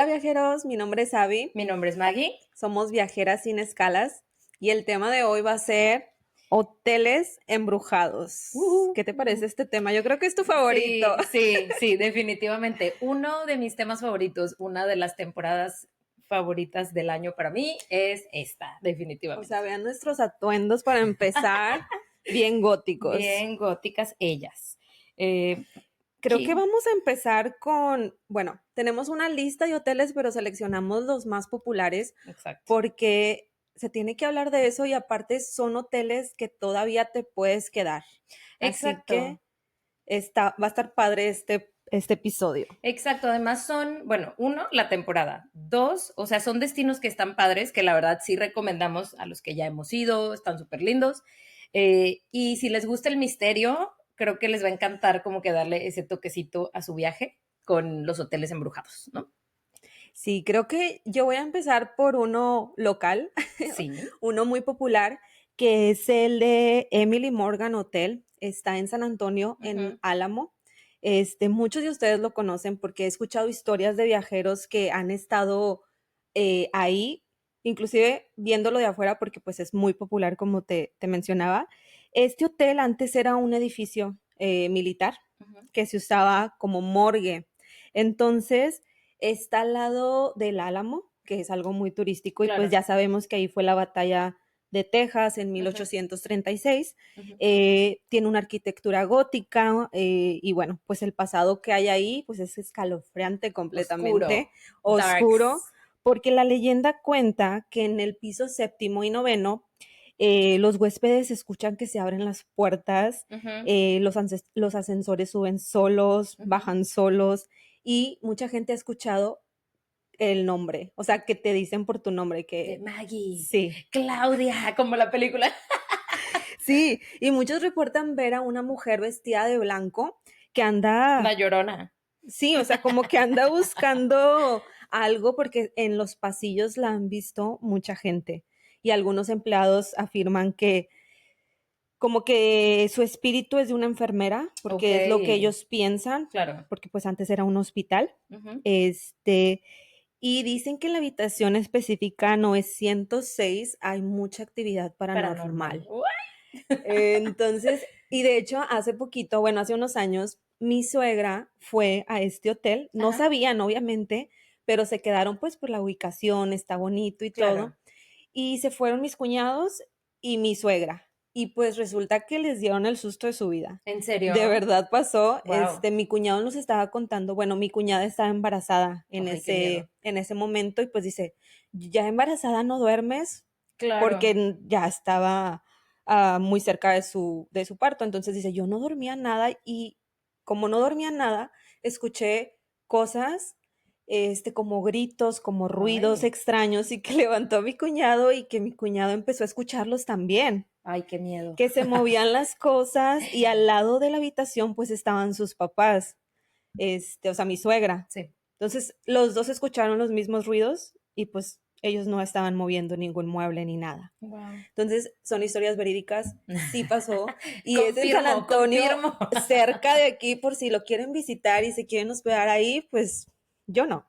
Hola viajeros, mi nombre es Abby, Mi nombre es Maggie. somos viajeras sin escalas y el tema de hoy va a ser hoteles embrujados. ¿Qué te parece este tema? Yo creo que es tu favorito. Sí, definitivamente. Uno de mis temas favoritos, una de las temporadas favoritas del año para mí es esta, O sea, definitivamente. vean nuestros atuendos para empezar, bien góticos. Bien góticas ellas. Eh, Creo que ¿Qué? vamos a empezar con, bueno, tenemos una lista de hoteles, pero seleccionamos los más populares Exacto. porque se tiene que hablar de eso y aparte son hoteles que todavía te puedes quedar. Así que Exacto. va a estar padre este episodio. Exacto, además son, bueno, uno, la temporada. Dos, o sea, son destinos que están padres, que la verdad sí recomendamos a los que ya hemos ido, están súper lindos. Y si les gusta el misterio, creo que les va a encantar como que darle ese toquecito a su viaje con los hoteles embrujados, ¿no? Sí, creo que yo voy a empezar por uno local, Sí. uno muy popular, que es el de Emily Morgan Hotel. Está en San Antonio, en Ujú. Álamo. Muchos de ustedes lo conocen porque he escuchado historias de viajeros que han estado ahí, inclusive viéndolo de afuera porque pues es muy popular como te mencionaba. Este hotel antes era un edificio militar Ujú. que se usaba como morgue. Entonces, está al lado del Álamo, que es algo muy turístico, y pues Claro. ya sabemos que ahí fue la batalla de Texas en Ujú, 1836. ujú. Tiene una arquitectura gótica y bueno, pues el pasado que hay ahí pues es escalofriante completamente, Oscuro. oscuro, Darks. porque la leyenda cuenta que en el piso séptimo y noveno los huéspedes escuchan que se abren las puertas, Ujú, los ascensores suben solos, ujú. bajan solos y mucha gente ha escuchado el nombre, o sea, que te dicen por tu nombre, De que Maggie. sí, Claudia, como la película. sí, y muchos reportan ver a una mujer vestida de blanco que La anda, Llorona. sí, o sea, como que anda buscando algo porque en los pasillos la han visto mucha gente y algunos empleados afirman que como que su espíritu es de una enfermera, Ok, porque es lo que ellos piensan, claro. porque pues antes era un hospital. Ujú. Este, y dicen que en la habitación específica 906 hay mucha actividad Paranormal. paranormal. Uy. Entonces, y de hecho, hace poquito, bueno, hace unos años, mi suegra fue a este hotel. No Ajá, sabían, obviamente, pero se quedaron pues por la ubicación, está bonito y todo. claro. Y se fueron mis cuñados y mi suegra. Y pues resulta que les dieron el susto de su vida. ¿En De serio? verdad pasó. Wow. Mi cuñado nos estaba contando, bueno, mi cuñada estaba embarazada Ay, qué miedo. en ese momento y pues dice, ya embarazada no duermes Claro. porque ya estaba muy cerca de su parto. Entonces dice, yo no dormía nada y como no dormía nada, escuché cosas como gritos, como ruidos Ay, extraños y que levantó a mi cuñado y que mi cuñado empezó a escucharlos también, ay, qué miedo. que se movían las cosas y al lado de la habitación pues estaban sus papás, o sea, mi suegra. Sí. Entonces los dos escucharon los mismos ruidos y pues ellos no estaban moviendo ningún mueble ni nada. Wow. Entonces son historias verídicas, sí pasó y es en San Confirmo, Antonio, confirmo. cerca de aquí por si lo quieren visitar y se quieren hospedar ahí, pues yo no.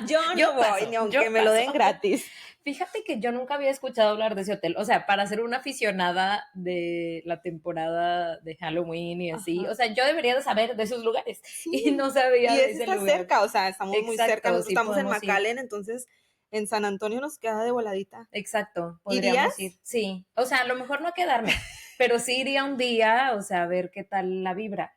Yo no voy, ni Yo aunque me lo paso. den gratis. Fíjate que yo nunca había escuchado hablar de ese hotel. O sea, para ser una aficionada de la temporada de Halloween y así, o Ajá. sea, yo debería de saber de esos lugares y Sí. no sabía Y de ese ese está lugar. cerca, o sea, estamos muy cerca. Exacto, Nosotros sí estamos en podemos ir. McAllen, entonces en San Antonio nos queda de voladita. Exacto, podríamos ¿Irías? ir. Sí, o sea, a lo mejor no quedarme, pero sí iría un día, o sea, a ver qué tal la vibra.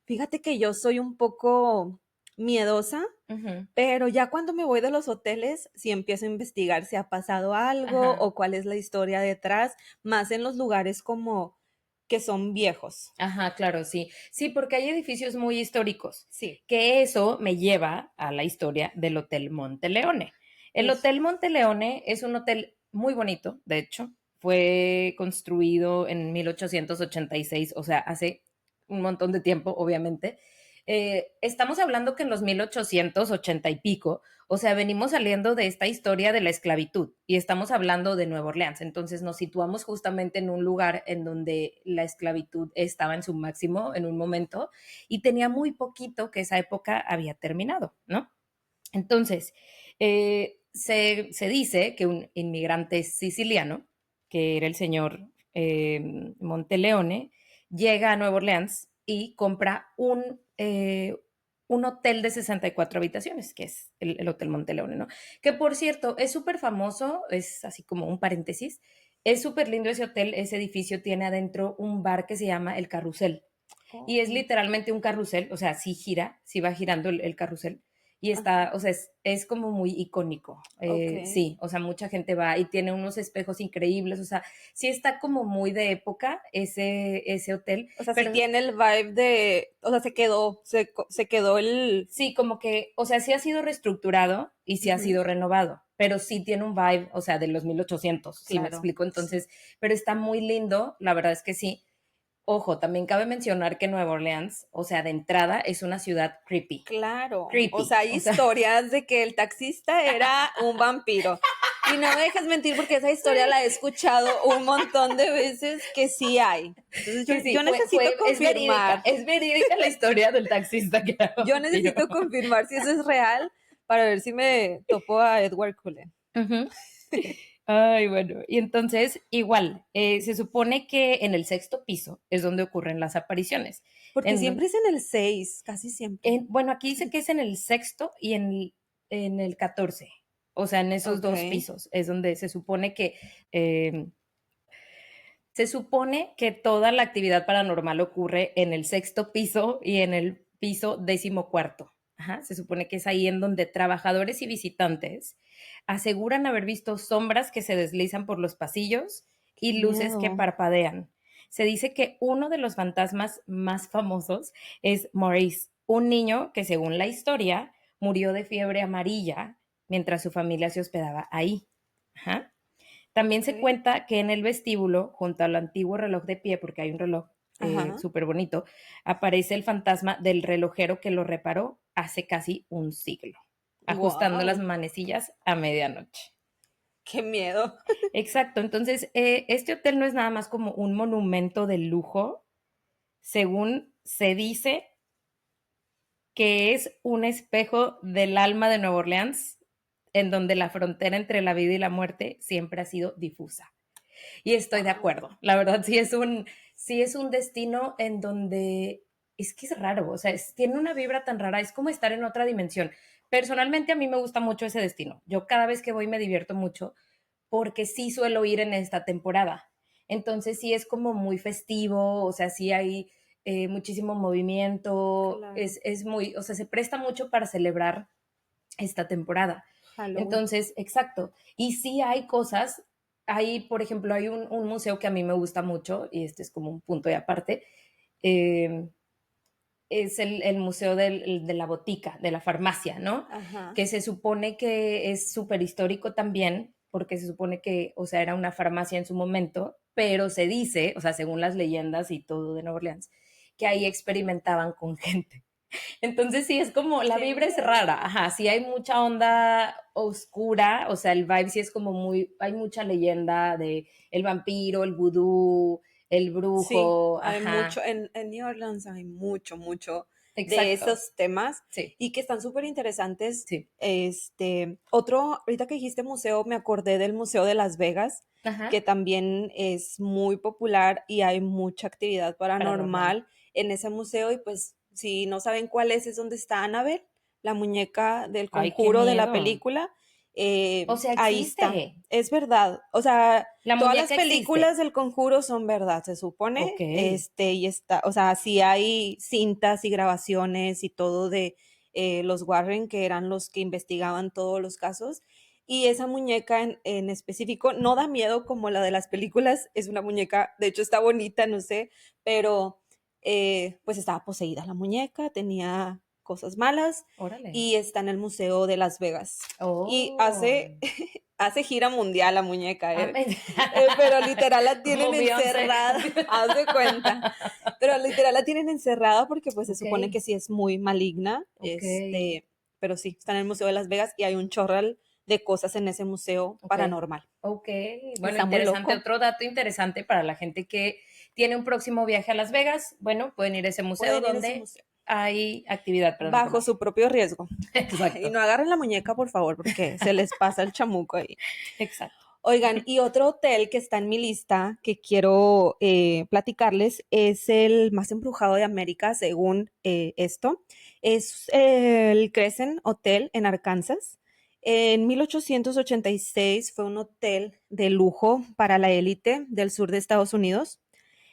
Fíjate que yo soy un poco miedosa, Ujú. pero ya cuando me voy de los hoteles, sí empiezo a investigar si ha pasado algo Ajá, o cuál es la historia detrás, más en los lugares como que son viejos. ajá, claro, sí. Sí, porque hay edificios muy históricos, Sí. que eso me lleva a la historia del Hotel Monteleone. El Uf. Hotel Monteleone es un hotel muy bonito, de hecho, fue construido en 1886, o sea, hace un montón de tiempo, obviamente. Estamos hablando que en los 1880 y pico, o sea, venimos saliendo de esta historia de la esclavitud y estamos hablando de Nueva Orleans. Entonces nos situamos justamente en un lugar en donde la esclavitud estaba en su máximo en un momento y tenía muy poquito que esa época había terminado, ¿no? Entonces, se dice que un inmigrante siciliano, que era el señor Monteleone, llega a Nueva Orleans y compra un hotel de 64 habitaciones, que es el Hotel Monteleone, ¿no? Que por cierto, es súper famoso, es así como un paréntesis, es súper lindo ese hotel, ese edificio tiene adentro un bar que se llama El Carrusel y es Oh, literalmente un carrusel, o sea, sí gira, sí va girando el carrusel y ajá, está, o sea, es como muy icónico, ok. sí, o sea, mucha gente va y tiene unos espejos increíbles, o sea, sí está como muy de época ese hotel, O sea, sí pero tiene el vibe de, o sea, se quedó el... sí, como que, o sea, sí ha sido reestructurado y sí ha Ujú, sido renovado, pero sí tiene un vibe, o sea, de los 1800, ¿sí me claro, explico? sí. Entonces, pero está muy lindo, la verdad es que sí. Ojo, también cabe mencionar que Nueva Orleans, o sea, de entrada es una ciudad creepy, Claro, o sea, creepy, hay o sea, historias de que el taxista era un vampiro. Y no me dejes mentir porque esa historia la he escuchado un montón de veces que sí hay. Entonces yo, que sí, yo necesito confirmar, es verídica la historia del taxista que era yo vampiro. necesito confirmar si eso es real para ver si me topo a Edward Cullen. Ujú. Ay, bueno, y entonces igual, se supone que en el sexto piso es donde ocurren las apariciones. Porque En, siempre es en el 6, casi siempre. bueno, aquí dice que es en el sexto y en el 14, o sea, en esos Ok. dos pisos es donde eh, se supone que toda la actividad paranormal ocurre en el sexto piso y en el piso decimocuarto. Ajá, se supone que es ahí en donde trabajadores y visitantes aseguran haber visto sombras que se deslizan por los pasillos Qué y luces que miedo. parpadean. Se dice que uno de los fantasmas más famosos es Maurice, un niño que según la historia murió de fiebre amarilla mientras su familia se hospedaba ahí. Ajá. También se Ok. cuenta que en el vestíbulo, junto al antiguo reloj de pie, porque hay un reloj Ajá. súper bonito, aparece el fantasma del relojero que lo reparó hace casi un siglo, ajustando las Wow. manecillas a medianoche. Qué miedo. Exacto, entonces este hotel no es nada más como un monumento de lujo, según se dice que es un espejo del alma de Nueva Orleans, en donde la frontera entre la vida y la muerte siempre ha sido difusa. Y estoy de Wow. acuerdo. La verdad, sí es un destino en donde es que es raro, o sea, tiene una vibra tan rara, es como estar en otra dimensión. Personalmente a mí me gusta mucho ese destino. Yo cada vez que voy me divierto mucho porque sí suelo ir en esta temporada. Entonces sí es como muy festivo, o sea, sí hay muchísimo movimiento, Claro. es muy, o sea, se presta mucho para celebrar esta temporada. Halloween. Entonces, exacto. Y sí hay cosas, hay, por ejemplo, hay un museo que a mí me gusta mucho, y este es como un punto de aparte, eh, es el museo de la botica, de la farmacia, ¿no? Ajá. Que se supone que es súper histórico también, porque se supone que, o sea, era una farmacia en su momento, pero se dice, o sea, según las leyendas y todo de Nueva Orleans, que ahí experimentaban con gente. Entonces sí, es como, la Qué vibra es miedo. rara, ajá, sí hay mucha onda oscura, o sea, el vibe sí es como muy, hay mucha leyenda de el vampiro, el vudú, el Sí, brujo, hay mucho, ajá, en New Orleans hay mucho, mucho de exacto, esos temas sí, y que están súper interesantes. sí, Otro, ahorita que dijiste museo, me acordé del Museo de Las Vegas, que ajá, también es muy popular y hay mucha actividad paranormal. paranormal en ese museo y pues si no saben cuál es donde está Annabelle, la muñeca del Ay, qué conjuro de la miedo. película, O sea, ahí está. existe. Es verdad. O sea, La todas las muñeca películas existe. del Conjuro son verdad, se Ok. supone, y está, o sea, sí hay cintas y grabaciones y todo de los Warren, que eran los que investigaban todos los casos, y esa muñeca en específico no da miedo como la de las películas, es una muñeca, de hecho está bonita, no sé, pero pues estaba poseída la muñeca, tenía cosas malas, Órale. y está en el Museo de Las Vegas. Y Oh. hace, hace gira mundial la muñeca, Ah, ¿eh? Pero literal la tienen como Beyoncé. encerrada, haz de cuenta. Pero literal la tienen encerrada porque pues se Ok, supone que sí es muy maligna, ok, pero sí, está en el Museo de Las Vegas y hay un chorral de cosas en ese museo ok. paranormal. Ok. Bueno, Está muy interesante. loco. Otro dato interesante para la gente que tiene un próximo viaje a Las Vegas. Bueno, pueden ir a ese museo Pueden ir a ese donde museo. hay actividad bajo paranormal. su propio riesgo. Y Exacto, no agarren la muñeca, por favor, porque se les pasa el chamuco ahí. exacto. Oigan, y otro hotel que está en mi lista que quiero platicarles es el más embrujado de América, según esto. Es el Crescent Hotel en Arkansas. En 1886 fue un hotel de lujo para la élite del sur de Estados Unidos.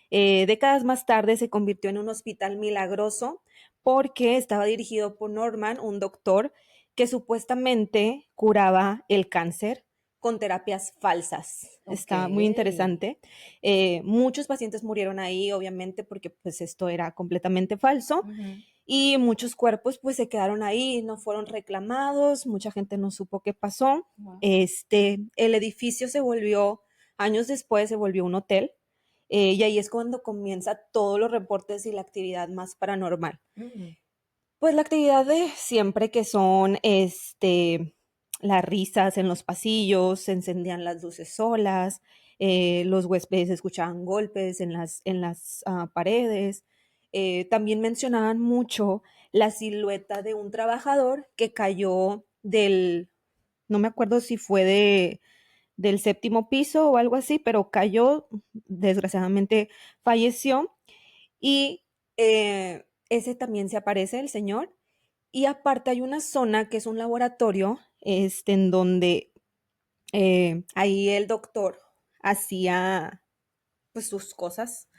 Décadas más tarde se convirtió en un hospital milagroso porque estaba dirigido por Norman, un doctor que supuestamente curaba el cáncer con terapias falsas. Ok. Está muy interesante. Muchos pacientes murieron ahí, obviamente, porque pues esto era completamente falso. Ujú. Y muchos cuerpos pues se quedaron ahí, no fueron reclamados, mucha gente no supo qué pasó. Wow. El edificio se volvió, años después se volvió un hotel, y ahí es cuando comienza todos los reportes y la actividad más paranormal. Mm. Pues la actividad de siempre que son las risas en los pasillos, se encendían las luces solas, los huéspedes escuchaban golpes en las paredes. También mencionaban mucho la silueta de un trabajador que cayó no me acuerdo si fue del séptimo piso o algo así, pero cayó, desgraciadamente falleció y ese también se aparece el señor. Y aparte hay una zona que es un laboratorio, en donde ahí el doctor hacía pues sus cosas,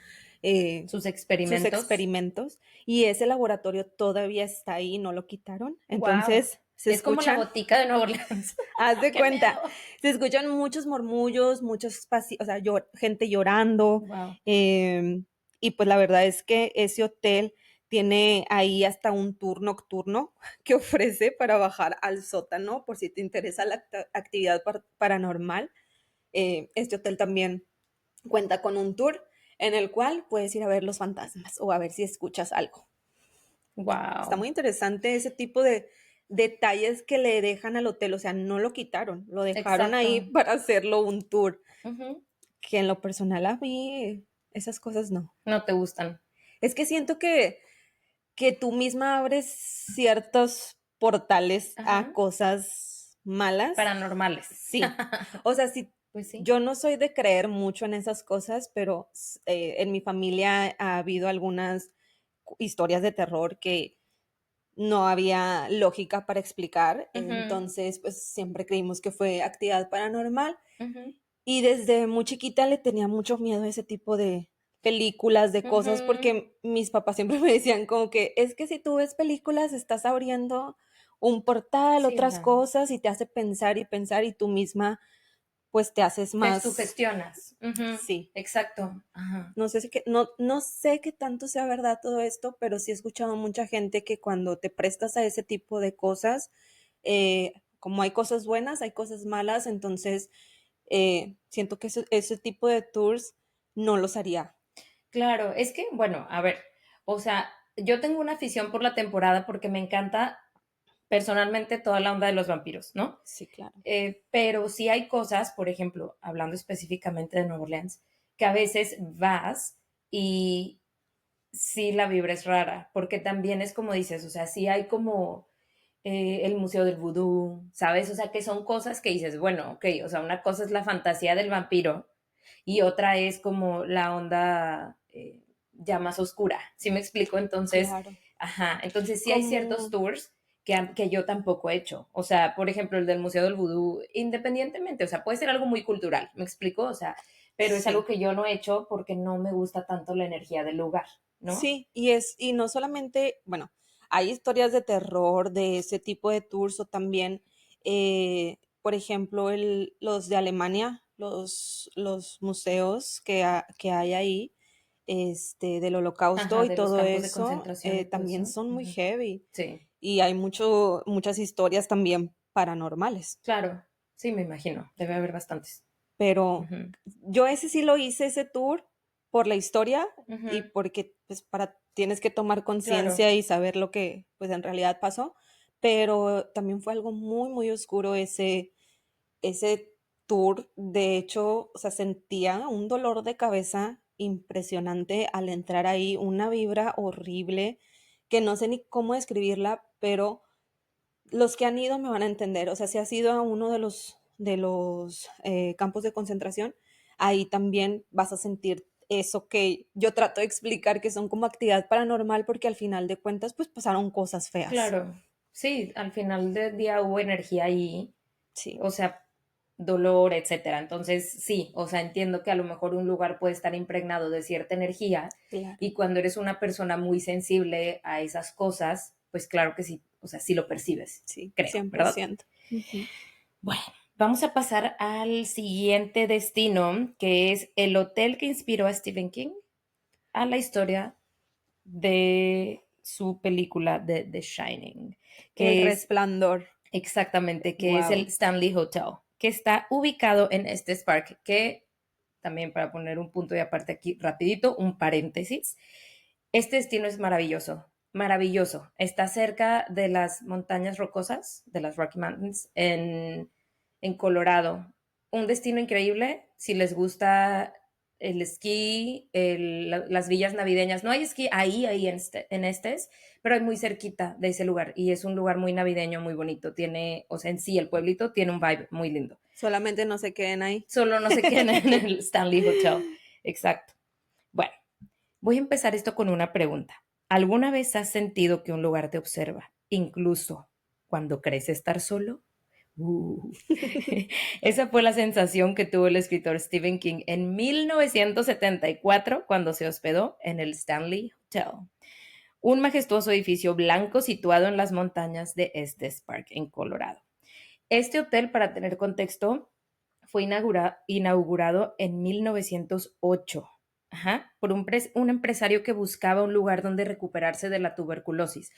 Sus sus experimentos. experimentos, y ese laboratorio todavía está ahí, no lo quitaron. Wow. Entonces se Es como la escuchan, botica de Nueva Orleans. haz de ¡Qué cuenta, miedo! se escuchan muchos murmullos, o sea, gente llorando, Wow. eh, y pues la verdad es que ese hotel tiene ahí hasta un tour nocturno que ofrece para bajar al sótano por si te interesa la actividad paranormal. Este hotel también cuenta con un tour en el cual puedes ir a ver los fantasmas o a ver si escuchas algo. Está Wow. muy interesante ese tipo de detalles que le dejan al hotel, o sea, no lo quitaron, lo dejaron ahí Exacto. para hacerlo un tour, Ujú. que en lo personal a mí esas cosas no. No te gustan. Es que siento que tú misma abres ciertos portales a Ajá. cosas malas. Paranormales. Sí. O sea, sí, Pues sí. yo no soy de creer mucho en esas cosas, pero en mi familia ha habido algunas historias de terror que no había lógica para explicar, Ujú, entonces pues siempre creímos que fue actividad paranormal ujú, y desde muy chiquita le tenía mucho miedo a ese tipo de películas, de cosas, ujú. porque mis papás siempre me decían como que es que si tú ves películas estás abriendo un portal, Sí, o otras sea, cosas y te hace pensar y pensar y tú misma pues te haces te más, sugestionas. Ujú, sí. exacto. Ajá. No sé si que, no, no sé qué tanto sea verdad todo esto, pero sí he escuchado mucha gente que cuando te prestas a ese tipo de cosas, como hay cosas buenas, hay cosas malas, entonces siento que ese tipo de tours no los haría. Claro, es que, bueno, a ver, o sea, yo tengo una afición por la temporada porque me encanta personalmente toda la onda de los vampiros, ¿no? Sí, claro. Pero sí hay cosas, por ejemplo, hablando específicamente de Nueva Orleans, que a veces vas y sí la vibra es rara, porque también es como dices, o sea, sí hay como el Museo del Vudú, ¿sabes? O sea, que son cosas que dices, bueno, ok, o sea, una cosa es la fantasía del vampiro y otra es como la onda ya más oscura, ¿sí me explico? Entonces, Claro. ajá, entonces sí hay ciertos Como, tours que yo tampoco he hecho. O sea, por ejemplo, el del Museo del Vudú, independientemente, o sea, puede ser algo muy cultural, ¿me explico? O sea, pero es algo sí. que yo no he hecho porque no me gusta tanto la energía del lugar, ¿no? Sí, y no solamente, bueno, hay historias de terror de ese tipo de tours o también, por ejemplo, los de Alemania, los museos que hay ahí, del holocausto Ajá, y de los todo campos de eso, concentración y todo también eso. son muy Ujú. heavy Sí, y hay muchas historias también paranormales, claro, sí, me imagino, debe haber bastantes. pero Ujú, yo ese sí lo hice, ese tour, por la historia y ujú, porque pues tienes que tomar claro, conciencia y saber lo que pues en realidad pasó, pero también fue algo muy, muy oscuro ese tour. De hecho, o sea, sentía un dolor de cabeza impresionante al entrar ahí, una vibra horrible que no sé ni cómo describirla, pero los que han ido me van a entender. O sea, si has ido a uno de los campos de concentración, ahí también vas a sentir eso que yo trato de explicar, que son como actividad paranormal, porque al final de cuentas, pues pasaron cosas feas. Claro, sí, al final del día hubo energía ahí, Sí, o sea, dolor, etcétera. Entonces, sí, o sea, entiendo que a lo mejor un lugar puede estar impregnado de cierta energía claro. y cuando eres una persona muy sensible a esas cosas, pues claro que sí, o sea, sí lo percibes, Sí, creo, ¿verdad? 100%. Ujú. Bueno, vamos a pasar al siguiente destino, que es el hotel que inspiró a Stephen King a la historia de su película de The Shining, El que es Resplandor. exactamente, que es el Wow. Stanley Hotel, que está ubicado en Estes Park, que también para poner un punto y aparte aquí rapidito, un paréntesis, este destino es maravilloso, maravilloso. Está cerca de las montañas rocosas, de las Rocky Mountains, en Colorado. Un destino increíble si les gusta el esquí, las villas navideñas. No hay esquí ahí en Estes, pero hay muy cerquita de ese lugar y es un lugar muy navideño, muy bonito. Tiene, o sea, en sí el pueblito tiene un vibe muy lindo. Solamente no se queden ahí. Solo no se quedan en el Stanley Hotel. Exacto. Bueno, voy a empezar esto con una pregunta. ¿Alguna vez has sentido que un lugar te observa, incluso cuando crees estar solo? Uh. Esa fue la sensación que tuvo el escritor Stephen King en 1974 cuando se hospedó en el Stanley Hotel, un majestuoso edificio blanco situado en las montañas de Estes Park, en Colorado. Este hotel, para tener contexto, fue inaugurado en 1908, ajá, por un empresario que buscaba un lugar donde recuperarse de la tuberculosis.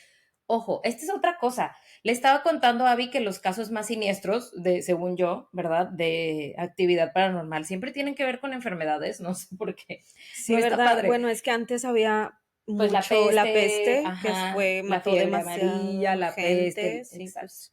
Ojo, esta es otra cosa. Le estaba contando a Abby que los casos más siniestros, según yo, ¿verdad? De actividad paranormal, siempre tienen que ver con enfermedades, no sé por qué. No Sí, está ¿verdad? padre. Bueno, es que antes había Pues la mucho la peste, peste, que ajá, fue, la mató fiebre amarilla, demasiada la peste, gente, sí, exacto. pues.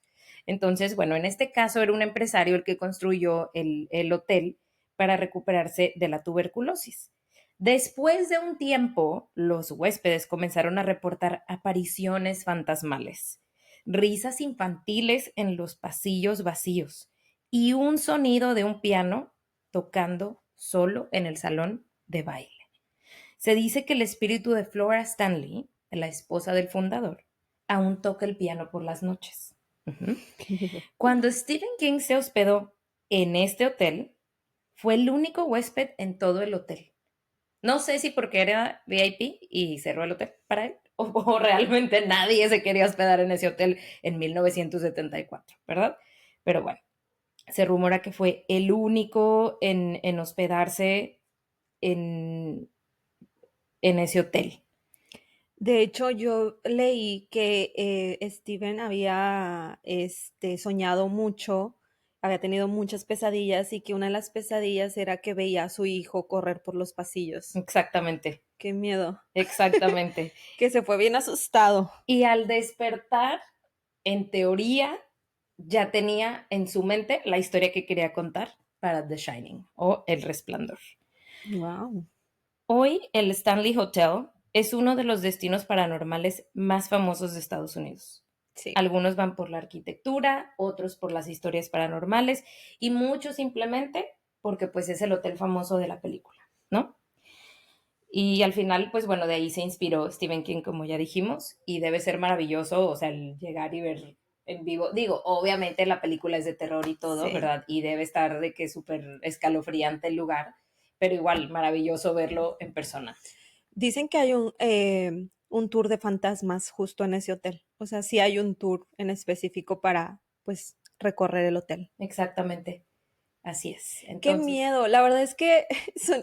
Entonces, bueno, en este caso era un empresario el que construyó el hotel para recuperarse de la tuberculosis. Después de un tiempo, los huéspedes comenzaron a reportar apariciones fantasmales, risas infantiles en los pasillos vacíos y un sonido de un piano tocando solo en el salón de baile. Se dice que el espíritu de Flora Stanley, la esposa del fundador, aún toca el piano por las noches. Ujú. Cuando Stephen King se hospedó en este hotel, fue el único huésped en todo el hotel. No sé si porque era VIP y cerró el hotel para él, o realmente nadie se quería hospedar en ese hotel en 1974, ¿verdad? Pero bueno, se rumora que fue el único en hospedarse en, en ese hotel. De hecho, yo leí que Steven había soñado mucho, había tenido muchas pesadillas y que una de las pesadillas era que veía a su hijo correr por los pasillos. Exactamente, Qué miedo. exactamente. Que se fue bien asustado. Y al despertar, en teoría, ya tenía en su mente la historia que quería contar para The Shining o El Resplandor. Wow. Hoy el Stanley Hotel es uno de los destinos paranormales más famosos de Estados Unidos. Sí. Algunos van por la arquitectura, otros por las historias paranormales y muchos simplemente porque pues es el hotel famoso de la película, ¿no? Y al final, pues bueno, de ahí se inspiró Stephen King, como ya dijimos, y debe ser maravilloso, o sea, el llegar y ver en vivo. Digo, obviamente la película es de terror y todo, Sí. ¿verdad? Y debe estar de que súper escalofriante el lugar, pero igual maravilloso verlo en persona. Dicen que hay un tour de fantasmas justo en ese hotel. O sea, sí hay un tour en específico para, pues, recorrer el hotel. Exactamente, así es. Qué Entonces, miedo. La verdad es que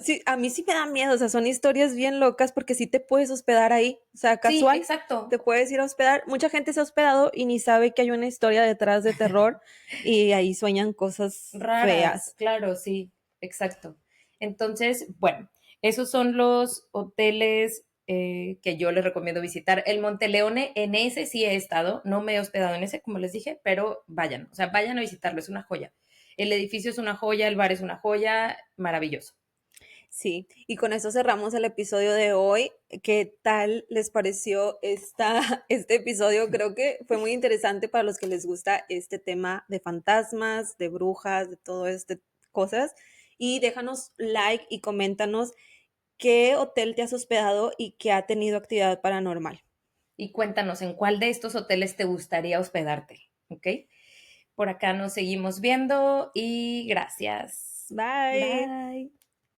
sí, a mí sí me da miedo. O sea, son historias bien locas porque sí te puedes hospedar ahí. O sea, sí, casual, exacto. te puedes ir a hospedar. Mucha gente se ha hospedado y ni sabe que hay una historia detrás de terror y ahí sueñan cosas Raras, feas. claro, sí, exacto. Entonces, bueno, esos son los hoteles que yo les recomiendo visitar. El Monteleone, en ese sí he estado, no me he hospedado en ese, como les dije, pero vayan, o sea, vayan a visitarlo, es una joya. El edificio es una joya, el bar es una joya, maravilloso. Sí, y con eso cerramos el episodio de hoy. ¿Qué tal les pareció este episodio? Creo que fue muy interesante para los que les gusta este tema de fantasmas, de brujas, de todo este cosas. Y déjanos like y coméntanos qué hotel te has hospedado y qué ha tenido actividad paranormal. Y cuéntanos en cuál de estos hoteles te gustaría hospedarte, ¿ok? Por acá nos seguimos viendo y gracias. Bye. Bye.